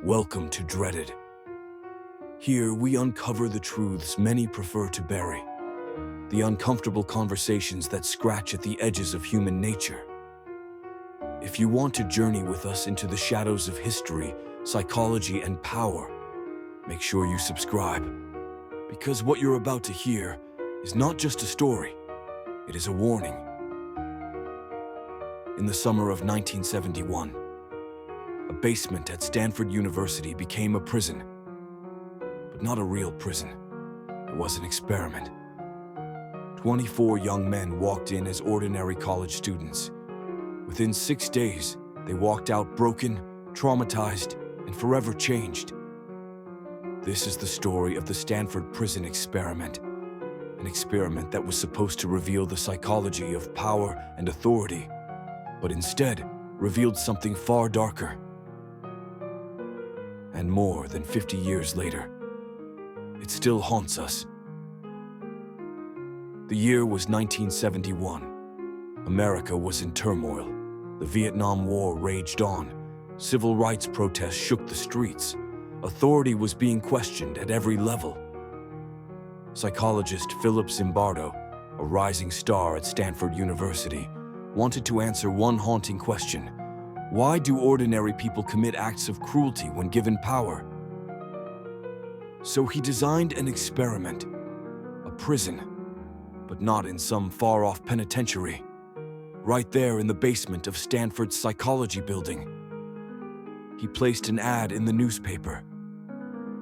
Welcome to Dreaded. Here we uncover the truths many prefer to bury, the uncomfortable conversations that scratch at the edges of human nature. If you want to journey with us into the shadows of history, psychology, and power, make sure you subscribe, because what you're about to hear is not just a story, it is a warning. In the summer of 1971, a basement at Stanford University became a prison. But not a real prison. It was an experiment. 24 young men walked in as ordinary college students. Within 6 days, they walked out broken, traumatized, and forever changed. This is the story of the Stanford Prison Experiment, an experiment that was supposed to reveal the psychology of power and authority, but instead revealed something far darker. And more than 50 years later, it still haunts us. The year was 1971. America was in turmoil. The Vietnam War raged on. Civil rights protests shook the streets. Authority was being questioned at every level. Psychologist Philip Zimbardo, a rising star at Stanford University, wanted to answer one haunting question. Why do ordinary people commit acts of cruelty when given power? So he designed an experiment, a prison, but not in some far-off penitentiary, right there in the basement of Stanford's psychology building. He placed an ad in the newspaper.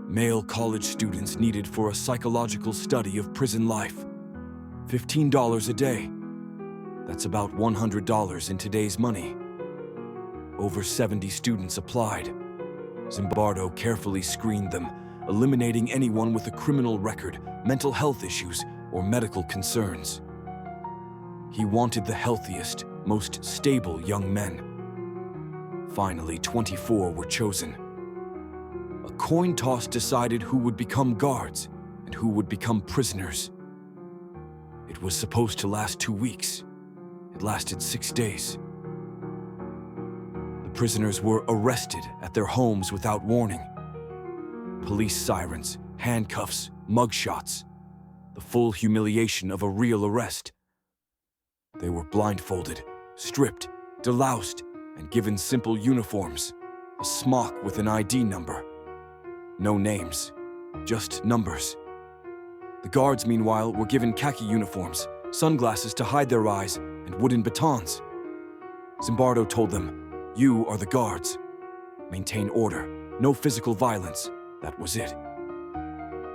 Male college students needed for a psychological study of prison life. $15 a day. That's about $100 in today's money. Over 70 students applied. Zimbardo carefully screened them, eliminating anyone with a criminal record, mental health issues, or medical concerns. He wanted the healthiest, most stable young men. Finally, 24 were chosen. A coin toss decided who would become guards and who would become prisoners. It was supposed to last 2 weeks. It lasted 6 days. Prisoners were arrested at their homes without warning. Police sirens, handcuffs, mugshots, the full humiliation of a real arrest. They were blindfolded, stripped, deloused, and given simple uniforms, a smock with an ID number. No names, just numbers. The guards, meanwhile, were given khaki uniforms, sunglasses to hide their eyes, and wooden batons. Zimbardo told them, "You are the guards. Maintain order. No physical violence." That was it.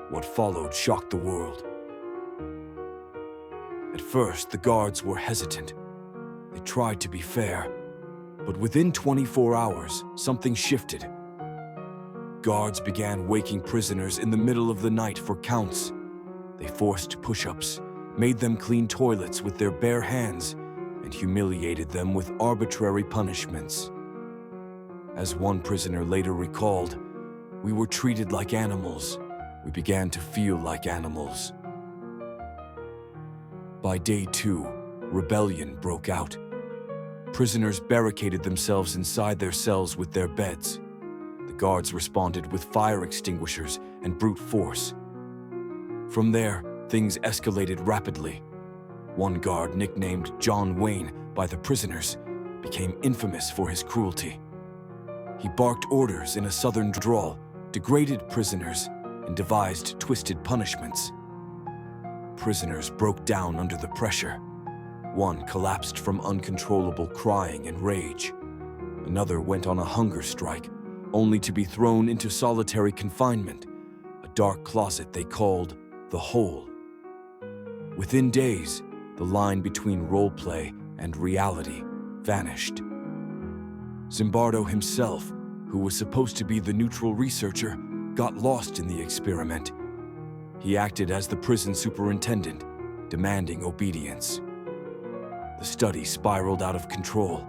What followed shocked the world. At first, the guards were hesitant. They tried to be fair. But within 24 hours, something shifted. Guards began waking prisoners in the middle of the night for counts. They forced push-ups, made them clean toilets with their bare hands, and humiliated them with arbitrary punishments. As one prisoner later recalled, "We were treated like animals. We began to feel like animals." By day 2, rebellion broke out. Prisoners barricaded themselves inside their cells with their beds. The guards responded with fire extinguishers and brute force. From there, things escalated rapidly. One guard, nicknamed John Wayne by the prisoners, became infamous for his cruelty. He barked orders in a southern drawl, degraded prisoners, and devised twisted punishments. Prisoners broke down under the pressure. One collapsed from uncontrollable crying and rage. Another went on a hunger strike, only to be thrown into solitary confinement, a dark closet they called the Hole. Within days, the line between role play and reality vanished. Zimbardo himself, who was supposed to be the neutral researcher, got lost in the experiment. He acted as the prison superintendent, demanding obedience. The study spiraled out of control.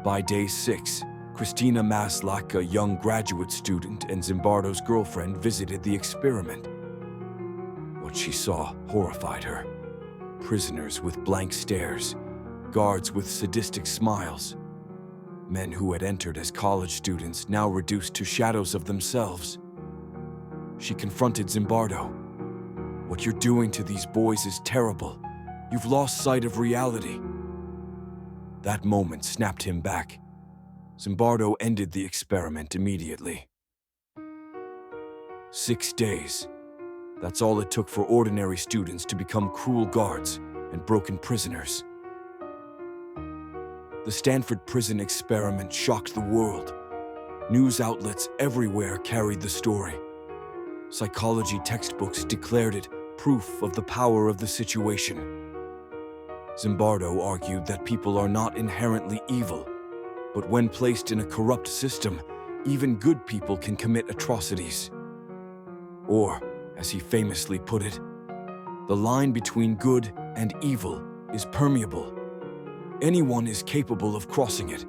By day 6, Christina Maslach, a young graduate student and Zimbardo's girlfriend, visited the experiment. What she saw horrified her. Prisoners with blank stares, guards with sadistic smiles. Men who had entered as college students now reduced to shadows of themselves. She confronted Zimbardo. "What you're doing to these boys is terrible. You've lost sight of reality." That moment snapped him back. Zimbardo ended the experiment immediately. 6 days. That's all it took for ordinary students to become cruel guards and broken prisoners. The Stanford Prison Experiment shocked the world. News outlets everywhere carried the story. Psychology textbooks declared it proof of the power of the situation. Zimbardo argued that people are not inherently evil, but when placed in a corrupt system, even good people can commit atrocities. Or, as he famously put it, the line between good and evil is permeable. Anyone is capable of crossing it.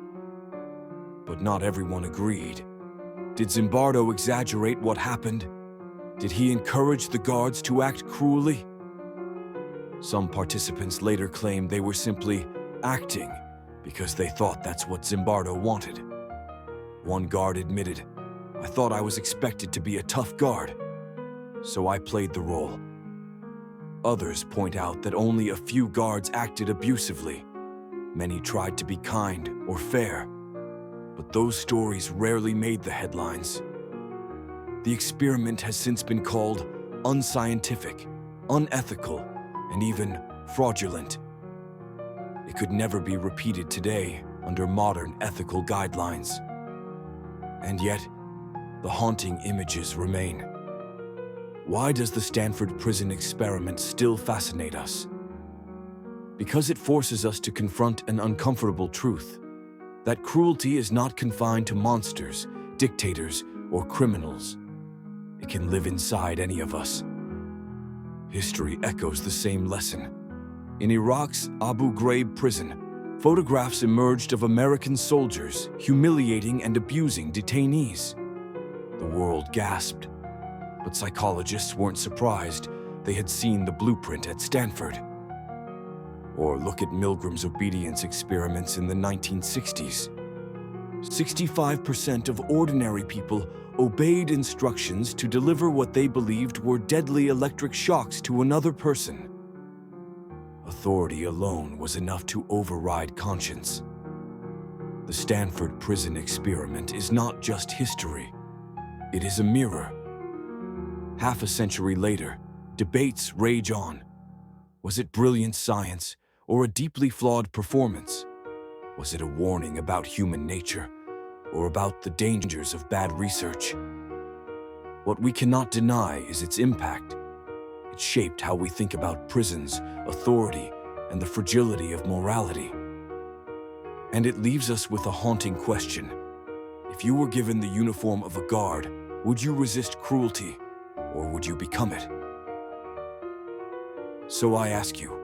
But not everyone agreed. Did Zimbardo exaggerate what happened? Did he encourage the guards to act cruelly? Some participants later claimed they were simply acting because they thought that's what Zimbardo wanted. One guard admitted, "I thought I was expected to be a tough guard, so I played the role." Others point out that only a few guards acted abusively. Many tried to be kind or fair, but those stories rarely made the headlines. The experiment has since been called unscientific, unethical, and even fraudulent. It could never be repeated today under modern ethical guidelines. And yet, the haunting images remain. Why does the Stanford Prison Experiment still fascinate us? Because it forces us to confront an uncomfortable truth: that cruelty is not confined to monsters, dictators, or criminals. It can live inside any of us. History echoes the same lesson. In Iraq's Abu Ghraib prison, photographs emerged of American soldiers humiliating and abusing detainees. The world gasped, but psychologists weren't surprised. They had seen the blueprint at Stanford. Or look at Milgram's obedience experiments in the 1960s. 65% of ordinary people obeyed instructions to deliver what they believed were deadly electric shocks to another person. Authority alone was enough to override conscience. The Stanford Prison Experiment is not just history. It is a mirror. Half a century later, debates rage on. Was it brilliant science or a deeply flawed performance? Was it a warning about human nature or about the dangers of bad research? What we cannot deny is its impact. It shaped how we think about prisons, authority, and the fragility of morality. And it leaves us with a haunting question. If you were given the uniform of a guard, would you resist cruelty, or would you become it? So I ask you,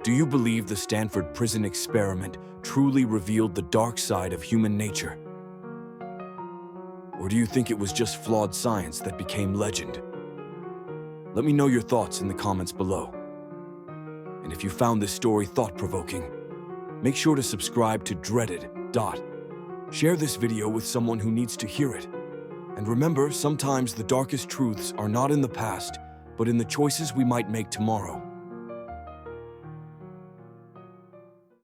do you believe the Stanford Prison Experiment truly revealed the dark side of human nature? Or do you think it was just flawed science that became legend? Let me know your thoughts in the comments below. And if you found this story thought-provoking, make sure to subscribe to Dreaded. Share this video with someone who needs to hear it. And remember, sometimes the darkest truths are not in the past, but in the choices we might make tomorrow.